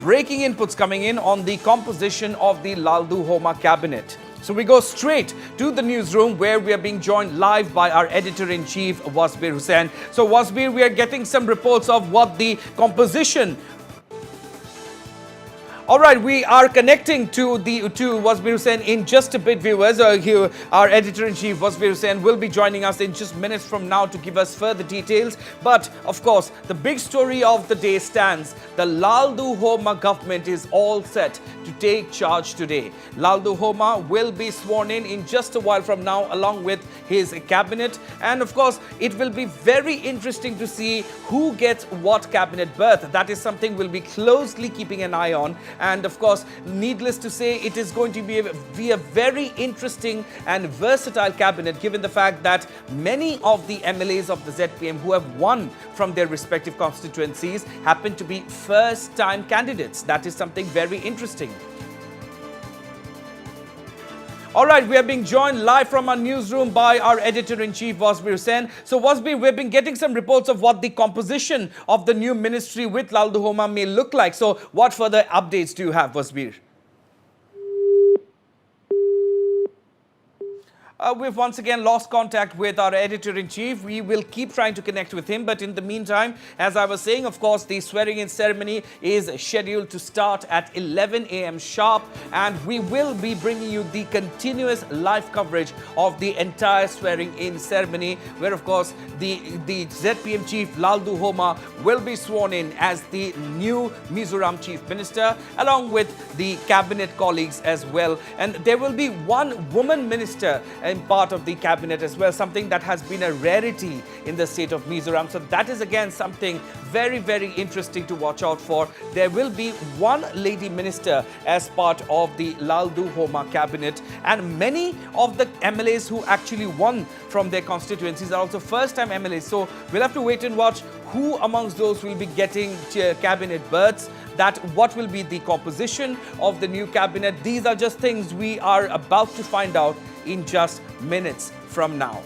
breaking inputs coming in on the composition of the Laldu Homa cabinet. So we go straight to the newsroom where we are being joined live by our editor-in-chief, Wasbir Hussain. So Wasbir, we are getting some reports of what the composition. All right, we are connecting to Wasbir Hussain in just a bit, viewers. Here, our editor-in-chief, Wasbir Hussain, will be joining us in just minutes from now to give us further details. But, of course, the big story of the day stands. The Laldu Homa government is all set to take charge today. Laldu Homa will be sworn in just a while from now, along with his cabinet. And, of course, it will be very interesting to see who gets what cabinet berth. That is something we'll be closely keeping an eye on. And of course, needless to say, it is going to be a very interesting and versatile cabinet, given the fact that many of the MLAs of the ZPM who have won from their respective constituencies happen to be first-time candidates. That is something very interesting. All right, we are being joined live from our newsroom by our editor-in-chief, Wasbir Hussain. So, Wasbir, we've been getting some reports of what the composition of the new ministry with Laldu Homa may look like. So, what further updates do you have, Wasbir? We've once again lost contact with our editor-in-chief. We will keep trying to connect with him. But in the meantime, as I was saying, of course, the swearing-in ceremony is scheduled to start at 11 a.m. sharp. And we will be bringing you the continuous live coverage of the entire swearing-in ceremony, where, of course, the ZPM chief, Laldu Homa, will be sworn in as the new Mizoram chief minister, along with the cabinet colleagues as well. And there will be one woman minister and part of the cabinet as well, something that has been a rarity in the state of Mizoram. So that is again something very, very interesting to watch out for. There will be one lady minister as part of the Laldu Homa cabinet, and many of the MLAs who actually won from their constituencies are also first-time MLAs. So we'll have to wait and watch who amongst those will be getting cabinet berths, that what will be the composition of the new cabinet. These are just things we are about to find out in just minutes from now.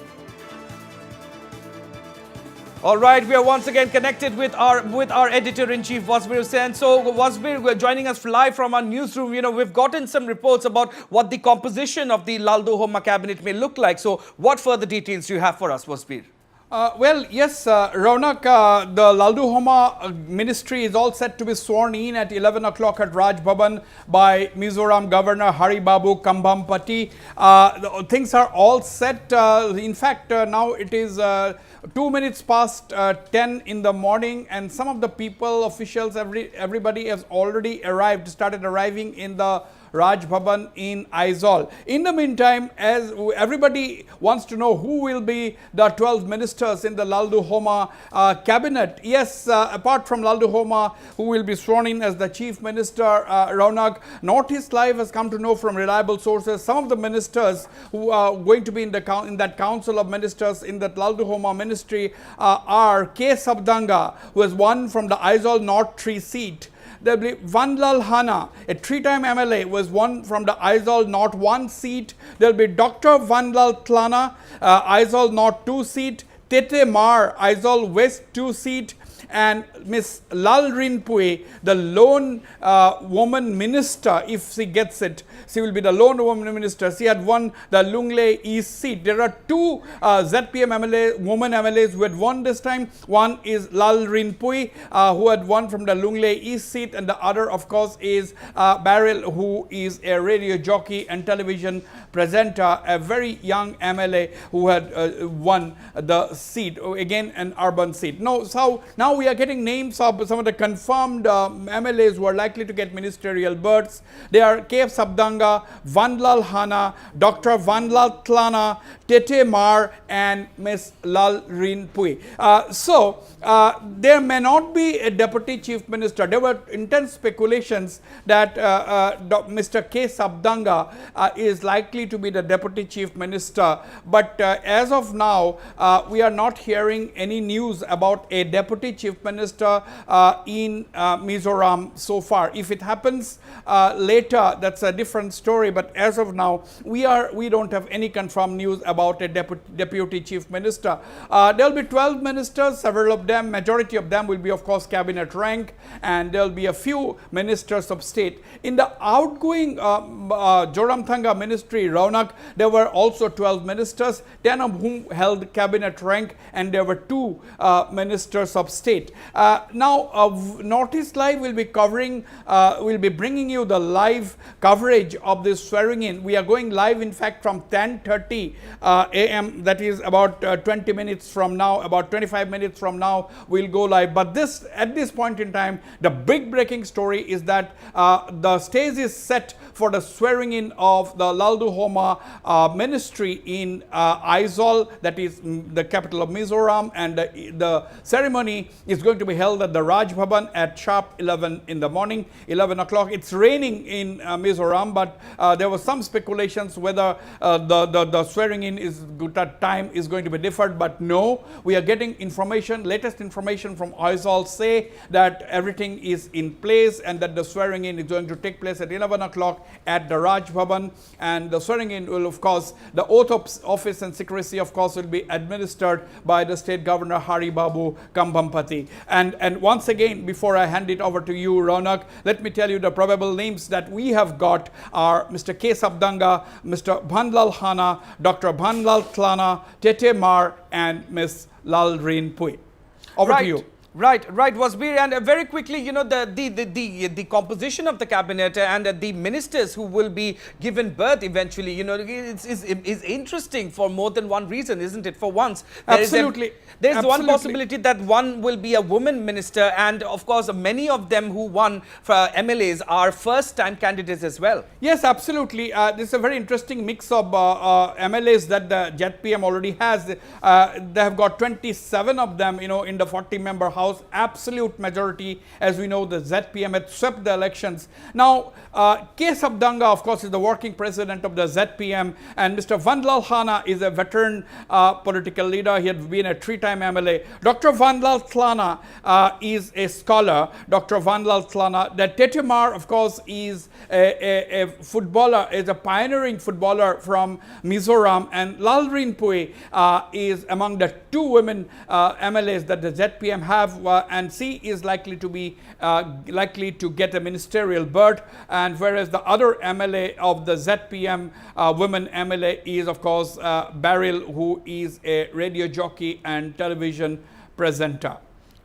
All right, we are once again connected with our editor-in-chief, Wasbir Hussain. So, Wasbir, we're joining us live from our newsroom. You know, we've gotten some reports about what the composition of the Laldu Homa cabinet may look like. So, what further details do you have for us, Wasbir? Well, yes, Raunak, the Laldu Homa ministry is all set to be sworn in at 11 o'clock at Raj Bhavan by Mizoram Governor Hari Babu Kambhampati. Things are all set. In fact, now it is 2 minutes past 10 in the morning, and some of the people, officials, everybody has already started arriving in the Raj Bhavan in Aizawl. In the meantime, as everybody wants to know who will be the 12 ministers in the Laldu Homa cabinet, yes, apart from Laldu Homa, who will be sworn in as the chief minister, Raunak, Northeast Live has come to know from reliable sources some of the ministers who are going to be in that council of ministers in that Laldu Homa ministry are K. Sabdanga, who has won from the Aizawl North 3 seat. There will be Vanlal Hana, a 3-time MLA, was won from the Aizawl North 1 seat. There will be Dr. Vanlal Tlana, Aizawl North 2 seat. Tete Mar, Aizawl West 2 seat. And Miss Lal Rinpui, the lone woman minister, if she gets it, she will be the lone woman minister. She had won the Lunglei East seat. There are two ZPM woman MLAs who had won this time. One is Lal Rinpui, who had won from the Lunglei East seat, and the other, of course, is Beryl, who is a radio jockey and television presenter, a very young MLA who had won the seat, again an urban seat. Now we are getting names of some of the confirmed MLAs who are likely to get ministerial berths. They are K. Sabdanga, Vanlal Hana, Dr. Vanlal Tlana, Tete Mar, and Miss Lal Rinpui. There may not be a deputy chief minister. There were intense speculations that Mr. K. Sabdanga is likely to be the deputy chief minister, but as of now we are not hearing any news about a deputy chief minister in Mizoram so far. If it happens later, that's a different story, but as of now we don't have any confirmed news about about a deputy chief minister. There will be 12 ministers, several of them, majority of them will be of course cabinet rank, and there will be a few ministers of state. In the outgoing Joramthanga ministry, Raunak, there were also 12 ministers, 10 of whom held cabinet rank, and there were 2 ministers of state. Now, Northeast Live will be covering, will be bringing you the live coverage of this swearing in. We are going live, in fact, from 10:30 a.m. That is about 20 minutes from now, about 25 minutes from now, we'll go live. But this, at this point in time, the big breaking story is that the stage is set for the swearing in of the Laldu Homa ministry in Aizawl, that is the capital of Mizoram, and the ceremony is going to be held at the Raj Bhavan at sharp 11 in the morning, 11 o'clock. It's raining in Mizoram, but there was some speculations whether the swearing in time is going to be deferred, but no, we are getting information, latest information from Aizawl say that everything is in place and that the swearing in is going to take place at 11 o'clock at the Raj Bhavan, and the swearing in will, of course, the oath of office and secrecy, of course, will be administered by the state governor Hari Babu Kambhampati. And once again, before I hand it over to you, Raunak, let me tell you the probable names that we have got are Mr. K. Sabdanga, Mr. Bhanlal Hana, Dr. Bhanlal Tlana, Tete Mar, and Ms. Lalrin Pui. Over to you. Right, Wasbir, and very quickly, you know, the composition of the cabinet and the ministers who will be given birth eventually, you know, is interesting for more than one reason, isn't it? For once, Absolutely. There is one possibility that one will be a woman minister, and of course, many of them who won for MLAs are first-time candidates as well. Yes, absolutely. This is a very interesting mix of MLAs that the ZPM already has. They have got 27 of them, you know, in the 40-member house. Absolute majority, as we know, the ZPM had swept the elections. Now, K. Sabdanga, of course, is the working president of the ZPM, and Mr. Bhanlal Hana is a veteran political leader. He had been a 3-time MLA. Dr. Bhanlal Tlana is a scholar. Dr. Bhanlal Tlana. The Tete Mar, of course, is a footballer, is a pioneering footballer from Mizoram, and Lalrin Pui is among the 2 women MLAs that the ZPM have. And she is likely to be get a ministerial berth, and whereas the other MLA of the ZPM women MLA is, of course, Beryl, who is a radio jockey and television presenter.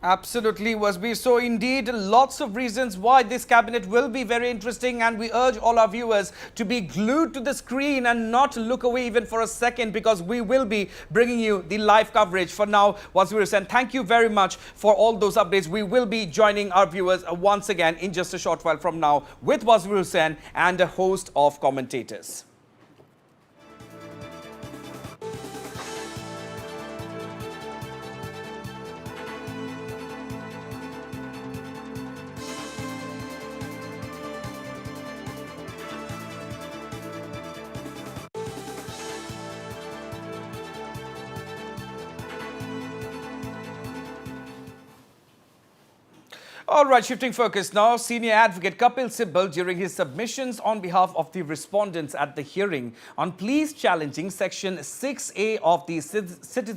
Absolutely, Wasbir. So indeed, lots of reasons why this cabinet will be very interesting, and we urge all our viewers to be glued to the screen and not look away even for a second, because we will be bringing you the live coverage. For now, Wasbir Hussain, thank you very much for all those updates. We will be joining our viewers once again in just a short while from now with Wasbir Hussain and a host of commentators. All right, shifting focus now. Senior advocate Kapil Sibal, during his submissions on behalf of the respondents at the hearing on pleas challenging Section 6A of the Citizen